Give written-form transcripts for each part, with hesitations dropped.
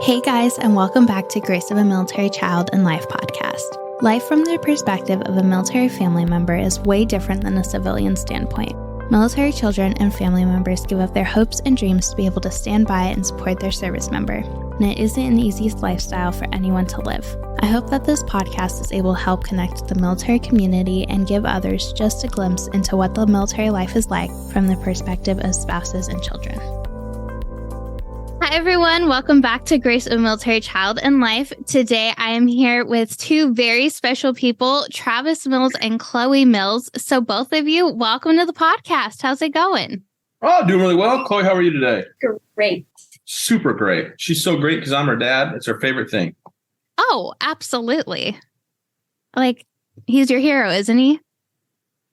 Hey guys, and welcome back to Grace of a Military Child and Life podcast. Life from the perspective of a military family member is way different than a civilian standpoint. Military children and family members give up their hopes and dreams to be able to stand by and support their service member, and it isn't an easy lifestyle for anyone to live. I hope that this podcast is able to help connect the military community and give others just a glimpse into what the military life is like from the perspective of spouses and children. Hi everyone, welcome back to Grace of a Military Child and Life. Today I am here with two very special people, Travis Mills and Chloe Mills. So both of you, welcome to the podcast. How's it going? Oh, doing really well. Chloe, how are you today? Great. Super great. She's so great because I'm her dad. It's her favorite thing. Oh, absolutely. Like, he's your hero, isn't he?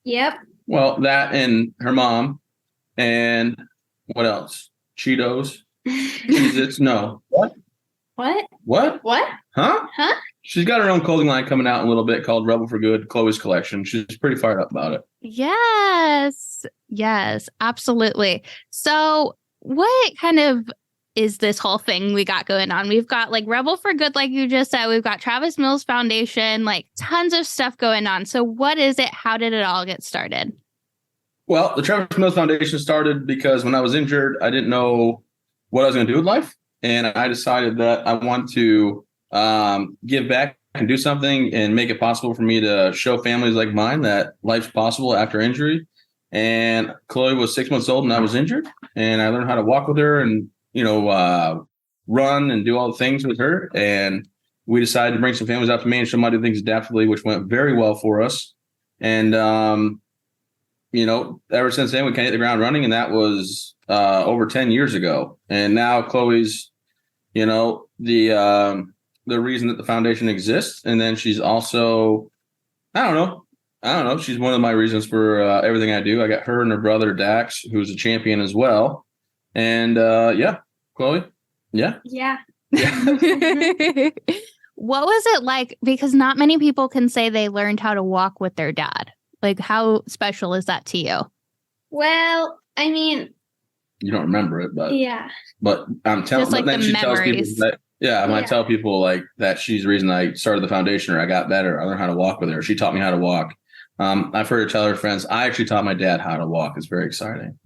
Yep. Well, that and her mom. And what else? Cheetos. Cheez-Its. No. What? What? What? What? Huh? Huh? She's got her own clothing line coming out in a little bit called Rebel for Good, Chloe's collection. She's pretty fired up about it. Yes, absolutely. So what kind of is this whole thing we got going on? We've got like Rebel for Good, like you just said. We've got Travis Mills Foundation, like tons of stuff going on. So what is it? How did it all get started? Well, the Travis Mills Foundation started because when I was injured, I didn't know what I was going to do with life. And I decided that I want to give back and do something and make it possible for me to show families like mine that life's possible after injury. And Chloe was 6 months old and I was injured. And I learned how to walk with her and, run and do all the things with her. And we decided to bring some families out to Maine and show them how to do things adaptively, which went very well for us. And, ever since then, we kind of hit the ground running. And that was over 10 years ago. And now Chloe's, the reason that the foundation exists. And then she's also, I don't know. She's one of my reasons for everything I do. I got her and her brother, Dax, who's a champion as well. And Chloe. Yeah. Yeah. What was it like? Because not many people can say they learned how to walk with their dad. Like, how special is that to you? Well, I mean, you don't remember it, but yeah. But I'm telling. Just like then the she memories. tells people that, when I tell people like that, she's the reason I started the foundation, or I got better. I learned how to walk with her. She taught me how to walk. I've heard her tell her friends, I actually taught my dad how to walk. It's very exciting.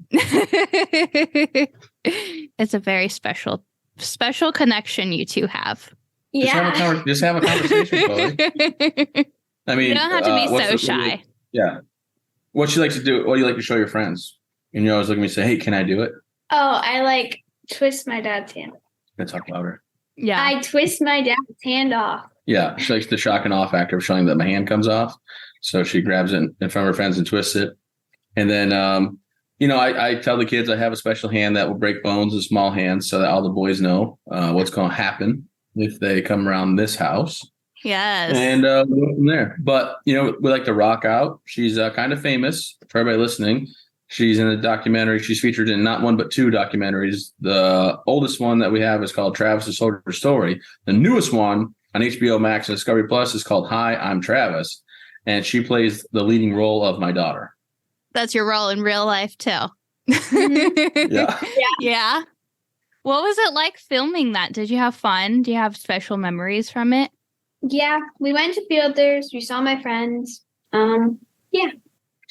It's a very special connection you two have. Yeah. Just have a conversation, Chloe. I mean, you don't have to be so shy. Yeah. What you like to do? What do you like to show your friends? And you always look at me and say, "Hey, can I do it?" Oh, I twist my dad's hand. Can I talk louder? Yeah. I twist my dad's hand off. Yeah, she likes the shock and awe factor of showing that my hand comes off. So she grabs it in front of her friends and twists it. And then, I tell the kids I have a special hand that will break bones, a small hand, so that all the boys know what's going to happen if they come around this house. Yes. And we'll go from there. But, we like to rock out. She's kind of famous for everybody listening. She's in a documentary. She's featured in not one, but two documentaries. The oldest one that we have is called Travis's Soldier Story. The newest one on HBO Max and Discovery Plus is called Hi, I'm Travis. And she plays the leading role of my daughter. That's your role in real life, too. Yeah. Yeah. What was it like filming that? Did you have fun? Do you have special memories from it? Yeah. We went to Fielders. We saw my friends. Yeah.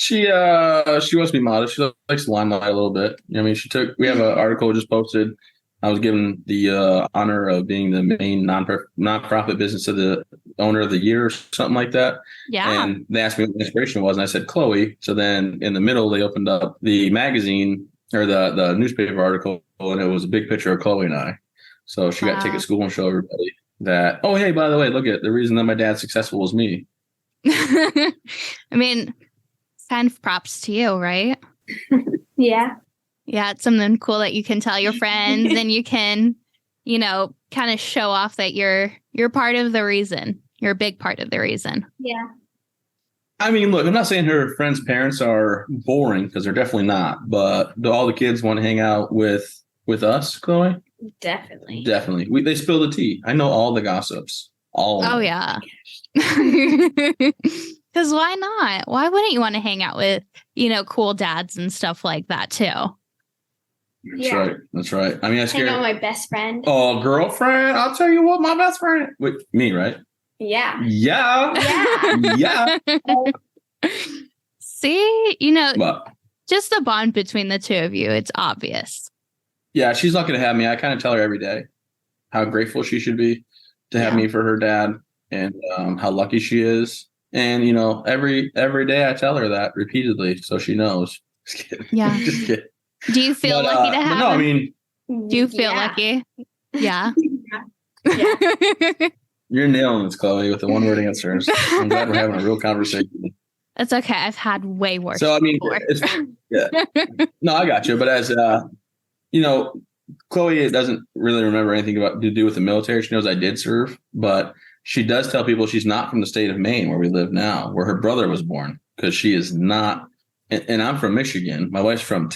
She wants to be modest. She likes the limelight a little bit. We have an article just posted. I was given the honor of being the main nonprofit business of the owner of the year or something like that. Yeah. And they asked me what the inspiration was. And I said, Chloe. So then in the middle, they opened up the magazine or the newspaper article, and it was a big picture of Chloe and I. So she got to take it to school and show everybody that, oh, hey, by the way, look at the reason that my dad's successful was me. I mean, kind of props to you, right? Yeah. Yeah, it's something cool that you can tell your friends and you can, kind of show off that you're part of the reason. You're a big part of the reason. Yeah. I mean, look, I'm not saying her friends' parents are boring, because they're definitely not. But do all the kids want to hang out with us, Chloe? Definitely. Definitely. They spill the tea. I know all the gossips. All. Oh, yeah. Because why not? Why wouldn't you want to hang out with, cool dads and stuff like that, too? That's right. That's right. I mean, I Hang out scared. with my best friend. Oh, girlfriend! I'll tell you what, my best friend. Wait, me, right? Yeah. Yeah. See, But just the bond between the two of you, it's obvious. yeah, she's lucky to have me. I kind of tell her every day how grateful she should be to have me for her dad, and how lucky she is. And every day I tell her that repeatedly, so she knows. Just kidding. Yeah. Just kidding. Do you feel lucky to have no, him? I mean, Do you feel lucky? Yeah. you're nailing this, Chloe, with the one-word answers. I'm glad we're having a real conversation. It's okay. I've had way worse. So I mean, no, I got you. But as Chloe doesn't really remember anything to do with the military. She knows I did serve, but she does tell people she's not from the state of Maine, where we live now, where her brother was born, because she is not. And I'm from Michigan. My wife's from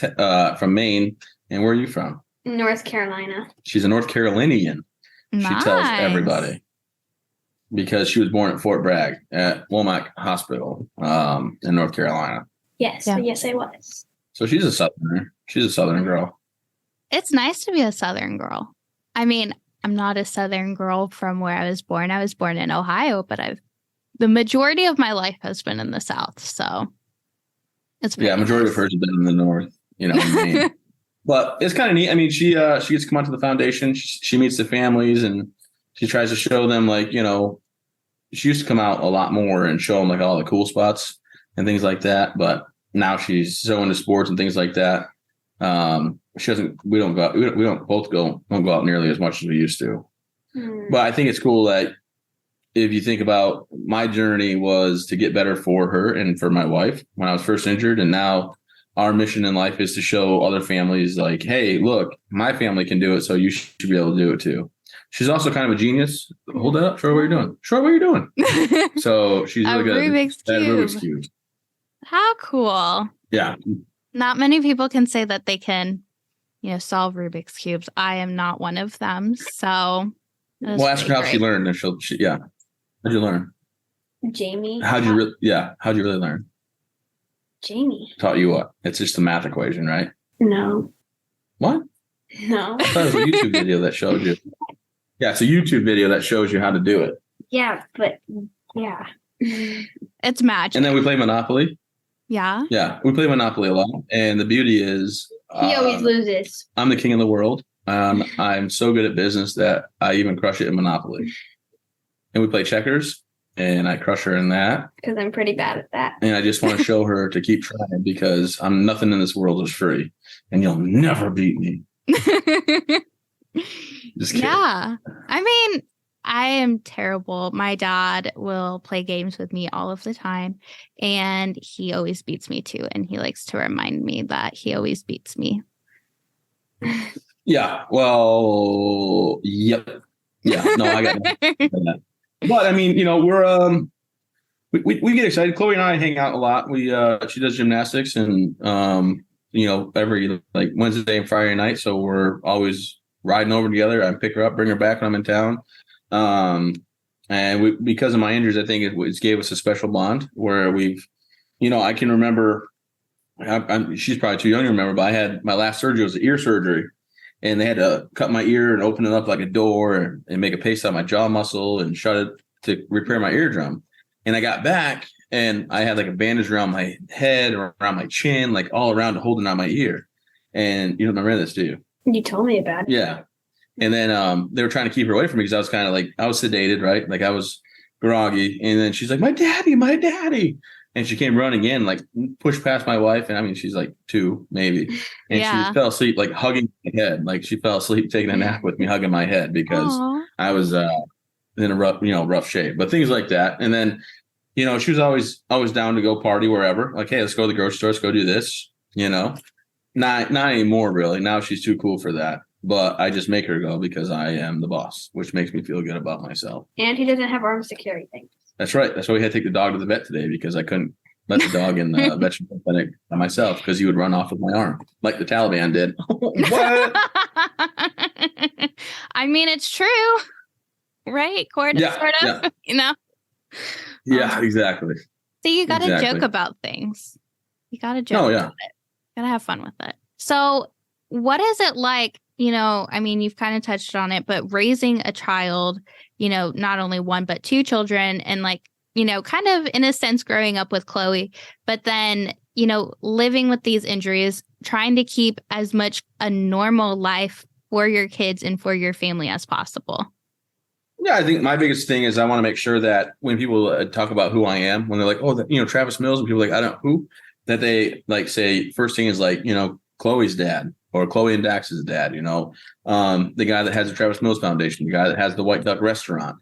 Maine. And where are you from? North Carolina. She's a North Carolinian. Nice. She tells everybody, because she was born at Fort Bragg at Womack Hospital in North Carolina. Yes. Yeah. Yes, I was. So she's a Southerner. She's a Southern girl. It's nice to be a Southern girl. I mean, I'm not a Southern girl from where I was born. I was born in Ohio, but the majority of my life has been in the South. So it's majority of hers has been in the North, in Maine. But it's kind of neat. I mean, she gets to come out to the foundation. She meets the families, and she tries to show them, she used to come out a lot more and show them all the cool spots and things like that. But now she's so into sports and things like that. She doesn't. We don't go. We don't both go out nearly as much as we used to. But I think it's cool that if you think about, my journey was to get better for her and for my wife when I was first injured, and now our mission in life is to show other families hey, look, my family can do it, so you should be able to do it too. She's also kind of a genius. Hold that up. Show her what you're doing. Show her what you're doing. So she's really good at Rubik's Cube. How cool. Yeah. Not many people can say that they can, solve Rubik's Cubes. I am not one of them. So well, ask her how she learned. And how'd you learn? Jamie. How'd you really learn? Jamie. Taught you what? It's just a math equation, right? No. What? No. I thought it was a YouTube video that showed you. Yeah, it's a YouTube video that shows you how to do it. Yeah, but yeah. It's magic. And then we play Monopoly. Yeah. Yeah, we play Monopoly a lot. And the beauty is he always loses. I'm the king of the world. I'm so good at business that I even crush it in Monopoly. And we play checkers, and I crush her in that. Because I'm pretty bad at that. And I just want to show her to keep trying, because nothing in this world is free. And you'll never beat me. Just kidding. Yeah. I mean, I am terrible. My dad will play games with me all of the time, and he always beats me too. And he likes to remind me that he always beats me. Yeah. Well, yep. Yeah. No, I got that. But I mean, we're we get excited. Chloe and I hang out a lot. She does gymnastics, and every Wednesday and Friday night. So we're always riding over together. I pick her up, bring her back when I'm in town. And because of my injuries, I think it gave us a special bond where I can remember, she's probably too young to remember, but I had my last surgery was ear surgery, and they had to cut my ear and open it up like a door and make a paste on my jaw muscle and shut it to repair my eardrum. And I got back, and I had a bandage around my head, around my chin, all around holding on my ear. And you don't remember this, do you? You told me about it. Yeah. And then they were trying to keep her away from me because I was kind of I was sedated, right? I was groggy. And then she's like, my daddy. And she came running in, pushed past my wife. And I mean, she's 2, maybe. And she fell asleep, hugging my head. She fell asleep, taking a nap with me, hugging my head because I was in a rough shape. But things like that. And then, she was always down to go party wherever. Hey, let's go to the grocery store. Let's go do this, Not anymore, really. Now she's too cool for that. But I just make her go because I am the boss, which makes me feel good about myself. And he doesn't have arms to carry things. That's right. That's why we had to take the dog to the vet today, because I couldn't let the dog in the veterinary clinic by myself because he would run off with my arm like the Taliban did. What? I mean, it's true, right? Sort of, Yeah, exactly. So you got to joke about things. You got to joke about it. You got to have fun with it. So what is it like, I mean, you've kind of touched on it, but raising a child, not only one, but two children and like, kind of in a sense growing up with Chloe, but then, living with these injuries, trying to keep as much a normal life for your kids and for your family as possible? Yeah, I think my biggest thing is I want to make sure that when people talk about who I am, when they're like, oh, Travis Mills, and people are like, I don't who, that they like say first thing is like, Chloe's dad or Chloe and Dax's dad, the guy that has the Travis Mills Foundation, the guy that has the White Duck restaurant.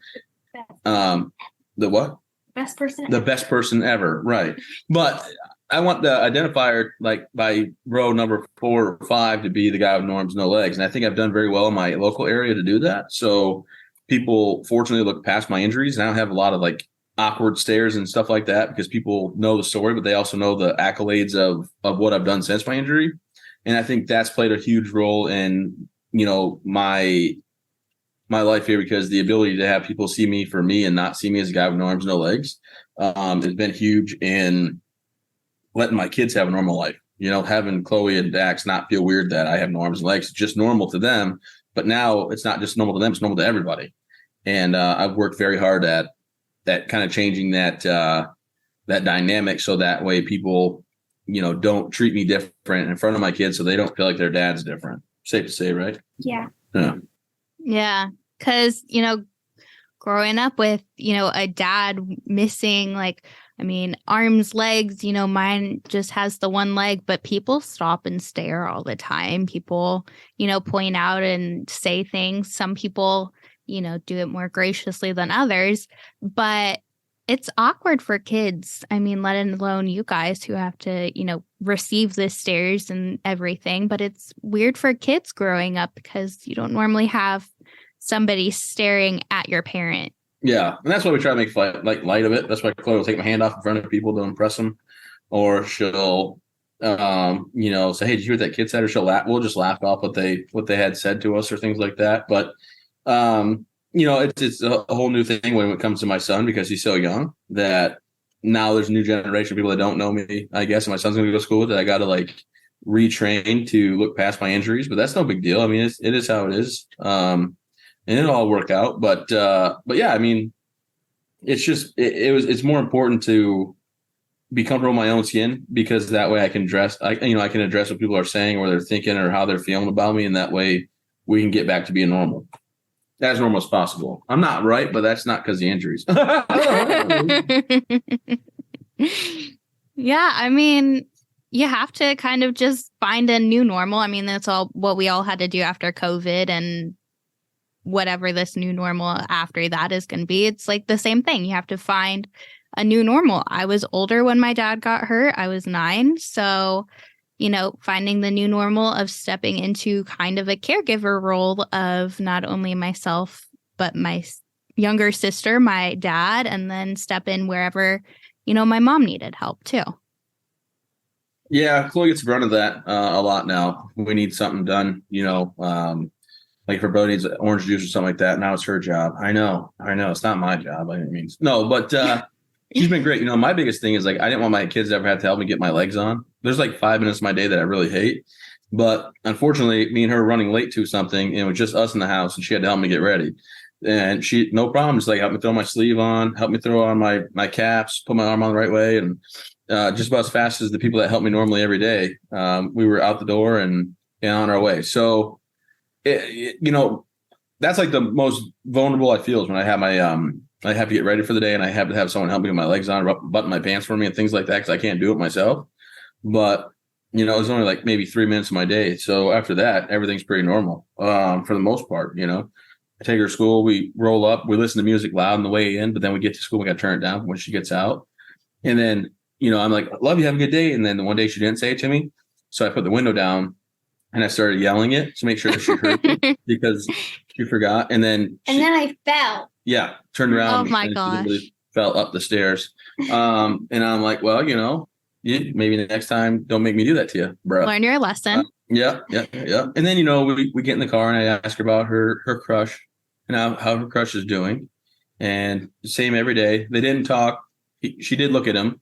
The what? Best person. The best person ever. Right. But I want the identifier like by row number 4 or 5 to be the guy with no arms, no legs. And I think I've done very well in my local area to do that. So people fortunately look past my injuries, and I don't have a lot of like awkward stares and stuff like that because people know the story, but they also know the accolades of what I've done since my injury. And I think that's played a huge role in, my life here, because the ability to have people see me for me and not see me as a guy with no arms, no legs, has been huge in letting my kids have a normal life. Having Chloe and Dax not feel weird that I have no arms and legs. It's just normal to them. But now it's not just normal to them, it's normal to everybody. And I've worked very hard at kind of changing that dynamic so that way people, don't treat me different in front of my kids so they don't feel like their dad's different. Safe to say, right? Yeah. Yeah. Because, growing up with, a dad missing arms, legs, mine just has the one leg, but people stop and stare all the time. People, point out and say things. Some people, do it more graciously than others, but it's awkward for kids. I mean, let alone you guys who have to, receive the stares and everything, but it's weird for kids growing up because you don't normally have somebody staring at your parent. Yeah, and that's why we try to make light of it. That's why Chloe will take my hand off in front of people to impress them, or she'll, say, "Hey, did you hear what that kid said?" Or she'll laugh. We'll just laugh off what they had said to us or things like that. But, it's a whole new thing when it comes to my son because he's so young that now there's a new generation of people that don't know me. I guess and my son's going to go to school with it. I got to retrain to look past my injuries, but that's no big deal. I mean, it is how it is. And it'll all work out. But yeah, I mean, it's just, it's more important to be comfortable in my own skin because that way I can I can address what people are saying or they're thinking or how they're feeling about me. And that way we can get back to being normal. As normal as possible. I'm not right, but that's not because of the injuries. Yeah. I mean, you have to kind of just find a new normal. I mean, that's all what we all had to do after COVID and whatever this new normal after that is going to be. It's like the same thing. You have to find a new normal. I was older when my dad got hurt. I was 9. So, finding the new normal of stepping into kind of a caregiver role of not only myself, but my younger sister, my dad, and then step in wherever, my mom needed help too. Yeah, Chloe gets the brunt of that a lot now. We need something done, like if her brother needs orange juice or something like that. Now it's her job. I know. It's not my job by any means. No, but she's been great. My biggest thing is I didn't want my kids to ever have to help me get my legs on. There's 5 minutes of my day that I really hate. But unfortunately, me and her were running late to something, and it was just us in the house, and she had to help me get ready. And she, no problem, just help me throw my sleeve on, help me throw on my caps, put my arm on the right way. And just about as fast as the people that help me normally every day, we were out the door and on our way. So, that's the most vulnerable I feel is when I have my, I have to get ready for the day and I have to have someone help me with my legs on, button my pants for me and things like that because I can't do it myself. But, it was only maybe 3 minutes of my day. So after that, everything's pretty normal for the most part. I take her to school. We roll up. We listen to music loud on the way in. But then we get to school. We got to turn it down when she gets out. And then, I'm like, love you. Have a good day. And then the one day she didn't say it to me. So I put the window down and I started yelling it to make sure that she heard it because she forgot. And then I fell. Yeah. Turned around. Oh my gosh. She fell up the stairs. And I'm like, well, maybe the next time, don't make me do that to you, bro. Learn your lesson. Yeah. And then, we get in the car and I ask her about her crush and how her crush is doing. And same every day. They didn't talk. She did look at him.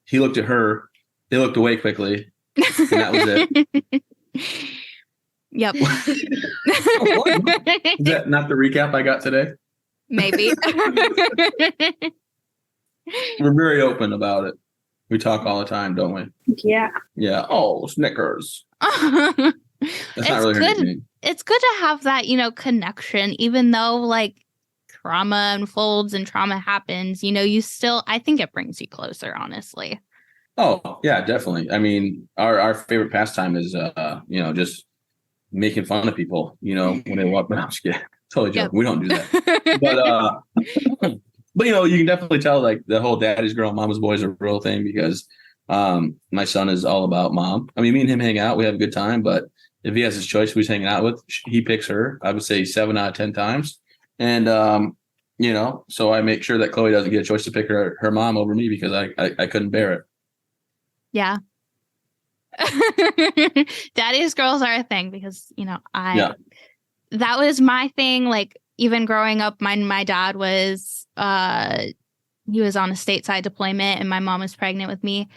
He looked at her. They looked away quickly. And that was it. Yep. Is that not the recap I got today? Maybe. We're very open about it. We talk all the time, don't we? Yeah. Yeah. Oh, Snickers. That's not really her nickname. It's good to have that, connection, even though like trauma unfolds and trauma happens, you still, I think it brings you closer, honestly. Oh, yeah, definitely. I mean, our favorite pastime is, just making fun of people, when they walk by. I'm just kidding. Totally joking. Yep. We don't do that. But, you can definitely tell like the whole daddy's girl, mama's boy is a real thing because my son is all about mom. I mean, me and him hang out. We have a good time. But if he has his choice who he's hanging out with, he picks her. I would say 7 out of 10 times. And, so I make sure that Chloe doesn't get a choice to pick her mom over me because I couldn't bear it. Yeah. Daddy's girls are a thing because, that was my thing. Like, even growing up, my dad was, he was on a stateside deployment and my mom was pregnant with me.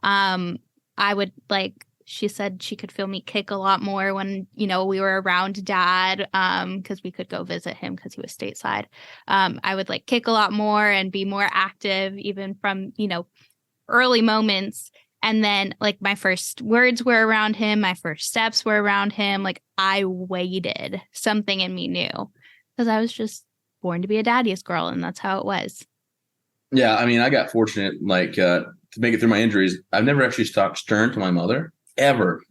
I would she said she could feel me kick a lot more when, we were around dad, because we could go visit him because he was stateside. I would kick a lot more and be more active, even from, early moments. And then my first words were around him. My first steps were around him. I waited. Something in me knew. Because I was just born to be a daddy's girl, and that's how it was. Yeah, I mean, I got fortunate, to make it through my injuries. I've never actually talked stern to my mother, ever.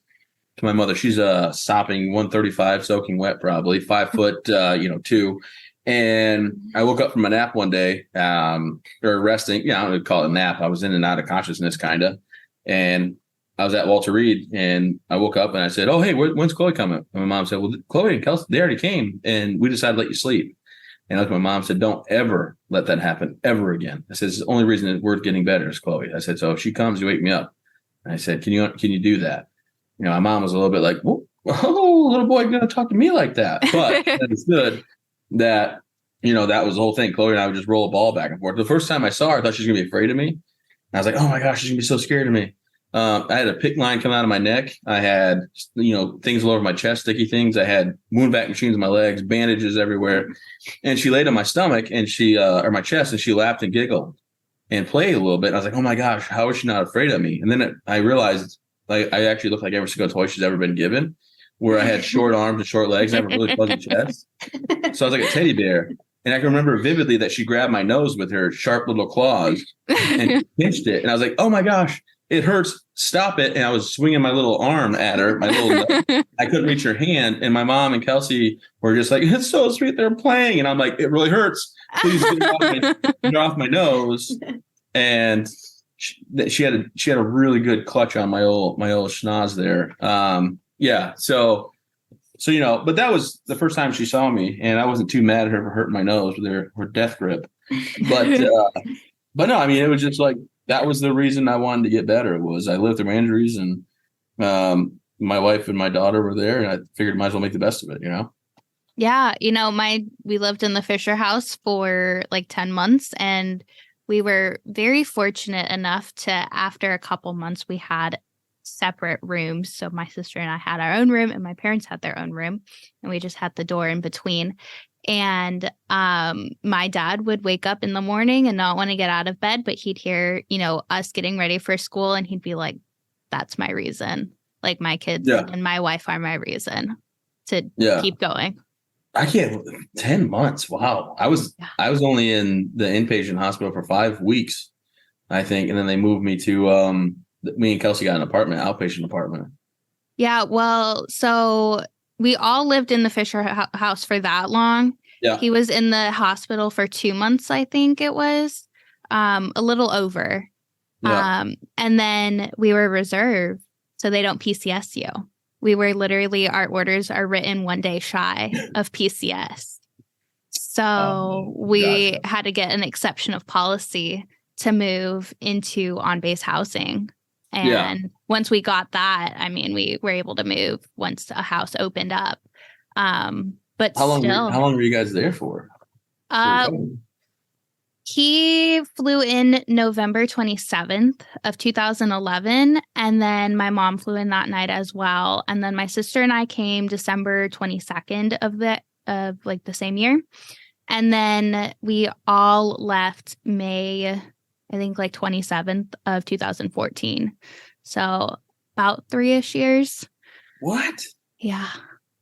To my mother, she's a sopping 135, soaking wet, probably 5 foot, 2. And I woke up from a nap one day, or resting. I don't call it a nap. I was in and out of consciousness, kind of. And I was at Walter Reed, and I woke up and I said, "Oh, hey, when's Chloe coming?" And my mom said, "Well, Chloe and Kelsey, they already came, and we decided to let you sleep." And my mom said, "Don't ever let that happen ever again." I said, "It's the only reason that we're getting better is Chloe." I said, "So if she comes, you wake me up." And I said, "Can you do that?" My mom was a little bit like, "Whoa, little boy, going to talk to me like that?" But it's good that that was the whole thing. Chloe and I would just roll a ball back and forth. The first time I saw her, I thought she was going to be afraid of me. And I was like, "Oh my gosh, she's going to be so scared of me." I had a PICC line come out of my neck. I had, things all over my chest, sticky things. I had wound vac machines in my legs, bandages everywhere. And she laid on my stomach and or my chest, and she laughed and giggled and played a little bit. And I was like, "Oh my gosh, how is she not afraid of me?" And then I realized I actually looked like every single toy she's ever been given, where I had short arms and short legs. And I have a really fuzzy chest. So I was like a teddy bear. And I can remember vividly that she grabbed my nose with her sharp little claws and pinched it. And I was like, "Oh my gosh, it hurts. Stop it." And I was swinging my little arm at her, I couldn't reach her hand. And my mom and Kelsey were just like, "It's so sweet. They're playing." And I'm like, "It really hurts. Please get off my nose." And she had a really good clutch on my old schnoz there. So, but that was the first time she saw me, and I wasn't too mad at her for hurting my nose with her death grip. But no, I mean, it was just that was the reason I wanted to get better. Was I lived through my injuries, and my wife and my daughter were there, and I figured I might as well make the best of it, Yeah, we lived in the Fisher house for 10 months, and we were very fortunate enough to, after a couple months, we had separate rooms. So my sister and I had our own room, and my parents had their own room, and we just had the door in between. And my dad would wake up in the morning and not want to get out of bed, but he'd hear, us getting ready for school, and he'd be like, "That's my reason. My kids and my wife are my reason to keep going." I can't. 10 months. Wow. I was only in the inpatient hospital for 5 weeks, I think, and then they moved me to me and Kelsey got an apartment, outpatient apartment. Yeah. Well, so we all lived in the Fisher house for that long. Yeah. He was in the hospital for 2 months, I think it was, a little over. Yeah. And then we were reserved, so they don't PCS you. We were literally, our orders are written 1 day shy of PCS. So we had to get an exception of policy to move into on-base housing. And once we got that, I mean, we were able to move once a house opened up. But how long were you guys there for? He flew in November 27th of 2011, and then my mom flew in that night as well. And then my sister and I came December 22nd of the same year. And then we all left May, I think 27th of 2014. So about 3-ish years. What? Yeah.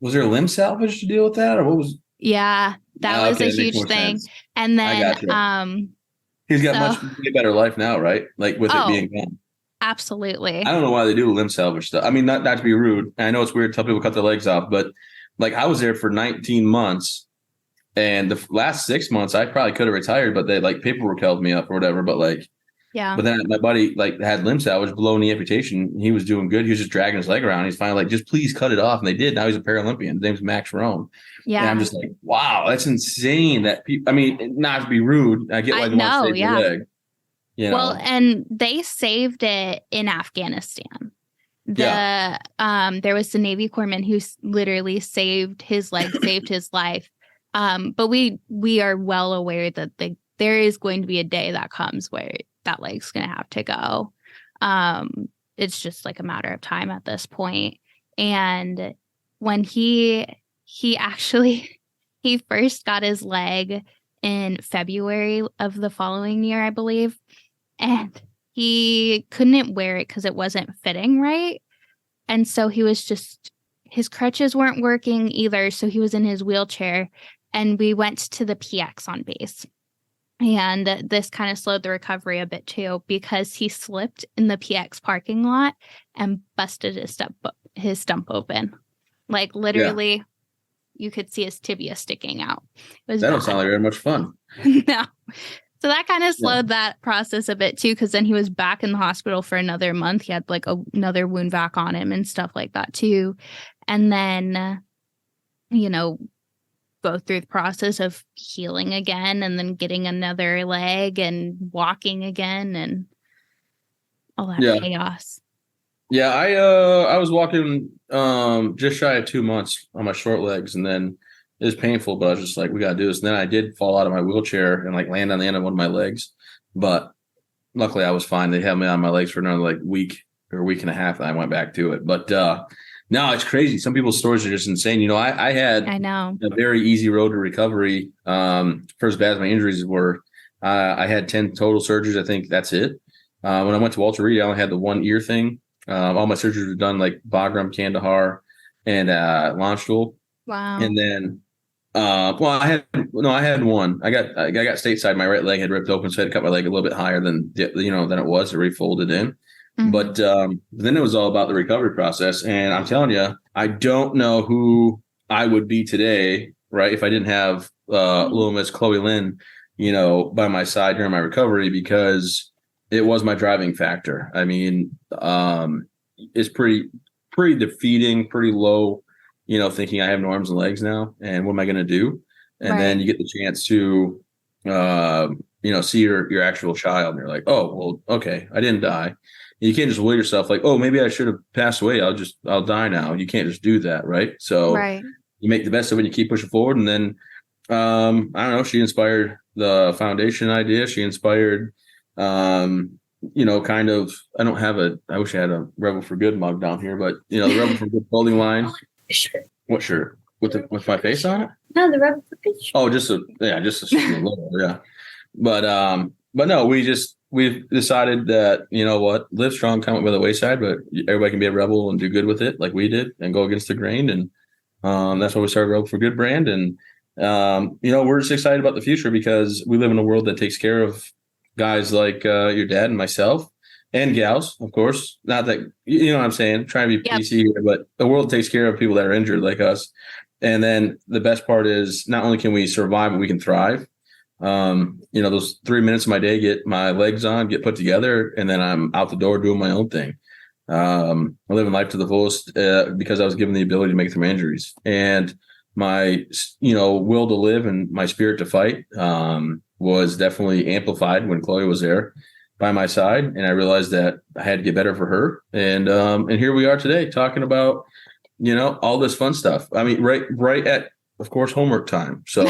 Was there a limb salvage to deal with that, or what was? Yeah, that was a huge thing. Sense. And then he's got much better life now, right? Like with it being gone. Absolutely. I don't know why they do limb salvage stuff. I mean, not to be rude. I know it's weird to tell people cut their legs off, but like I was there for 19 months, and the last 6 months I probably could have retired, but they paperwork held me up or whatever. But but then my buddy had limb salvage, below knee amputation. He was doing good. He was just dragging his leg around. He's finally just please cut it off, and they did. Now he's a Paralympian. His name's Max Roan. Yeah, and I'm just like, wow, that's insane. That people. I mean, not to be rude, I get why they want to save your leg. Well, and they saved it in Afghanistan. There was the Navy corpsman who literally saved his leg, saved his life. But we are well aware that there is going to be a day that comes where that leg's going to have to go. It's just a matter of time at this point. And when he first got his leg in February of the following year, I believe, and he couldn't wear it because it wasn't fitting right. And so his crutches weren't working either. So he was in his wheelchair, and we went to the PX on base. And this kind of slowed the recovery a bit too, because he slipped in the PX parking lot and busted his stump open. Literally, you could see his tibia sticking out. That don't sound like very much fun. No. So that kind of slowed that process a bit too, because then he was back in the hospital for another month. He had another wound vac on him and stuff like that too. And then, go through the process of healing again, and then getting another leg and walking again and all that chaos. Yeah, I was walking just shy of 2 months on my short legs, and then it was painful, but I was just like, we got to do this. And then I did fall out of my wheelchair and land on the end of one of my legs. But luckily I was fine. They had me on my legs for another week or week and a half, and I went back to it. But no, it's crazy. Some people's stories are just insane. I had a very easy road to recovery. For as bad as my injuries were, I had 10 total surgeries. I think that's it. When I went to Walter Reed, I only had the one ear thing. All my surgeries were done Bagram, Kandahar, and Launchstool. Wow. And then, I had one. I got stateside. My right leg had ripped open, so I had to cut my leg a little bit higher than it was. It refolded in. Mm-hmm. But then it was all about the recovery process. And I'm telling you, I don't know who I would be today, right, if I didn't have little Miss Chloe Lynn, by my side during my recovery, because it was my driving factor. I mean, it's pretty defeating, pretty low, thinking I have no arms and legs now, and what am I going to do? And then you get the chance to, see your actual child, and you're like, oh, well, okay, I didn't die. You can't just will yourself oh, maybe I should have passed away. I'll die now. You can't just do that, right? So you make the best of it. You keep pushing forward, and then I don't know. She inspired the foundation idea. She inspired, kind of. I wish I had a Rebel for Good mug down here, but the Rebel for Good clothing line. What shirt with my face on it? No, the Rebel for Good shirt. Oh, just a logo, yeah. But no, we've decided that, live strong, come up by the wayside, but everybody can be a rebel and do good with it like we did and go against the grain. And that's why we started Rebel for Good brand. And, we're just excited about the future, because we live in a world that takes care of guys like your dad and myself, and gals, of course. Not that, you know what I'm saying, trying to be PC here, but the world takes care of people that are injured like us. And then the best part is, not only can we survive, but we can thrive. Those 3 minutes of my day, get my legs on, get put together, and then I'm out the door doing my own thing. I'm living life to the fullest because I was given the ability to make it through my injuries, and my, will to live and my spirit to fight was definitely amplified when Chloe was there by my side. And I realized that I had to get better for her. And here we are today talking about, all this fun stuff. I mean, right at, of course, homework time. So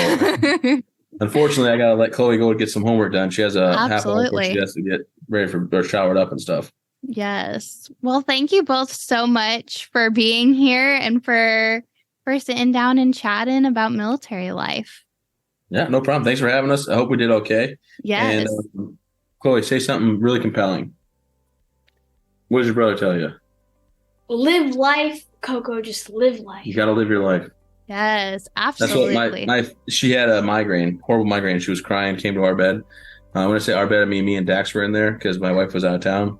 Unfortunately, I gotta let Chloe go to get some homework done. She has a half hour before she has to get ready for or showered up and stuff. Yes. Well, thank you both so much for being here and for sitting down and chatting about military life. Yeah, no problem. Thanks for having us. I hope we did okay. Yes. And Chloe, say something really compelling. What did your brother tell you? Live life, Coco. Just live life. You got to live your life. Yes, absolutely. That's what she had a migraine, horrible migraine. She was crying, came to our bed. When I say our bed, I mean me and Dax were in there because my wife was out of town.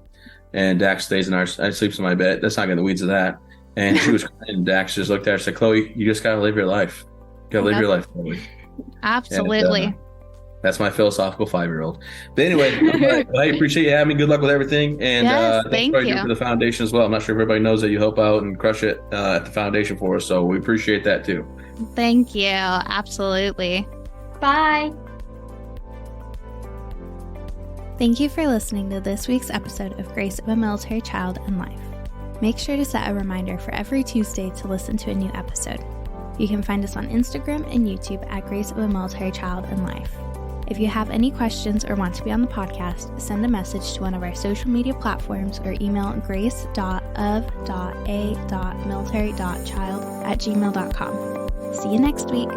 And Dax stays in I sleeps in my bed. Let's not get in the weeds of that. And she was crying. And Dax just looked at her and said, Chloe, you just got to live your life. You got to live your life, Chloe. Absolutely. And, that's my philosophical 5-year-old. But anyway, I appreciate you having me. Good luck with everything. And thank you you for the foundation as well. I'm not sure if everybody knows that you help out and crush it at the foundation for us. So we appreciate that too. Thank you. Absolutely. Bye. Thank you for listening to this week's episode of Grace of a Military Child and Life. Make sure to set a reminder for every Tuesday to listen to a new episode. You can find us on Instagram and YouTube at Grace of a Military Child and Life. If you have any questions or want to be on the podcast, send a message to one of our social media platforms or email grace.of.a.military.child@gmail.com. See you next week.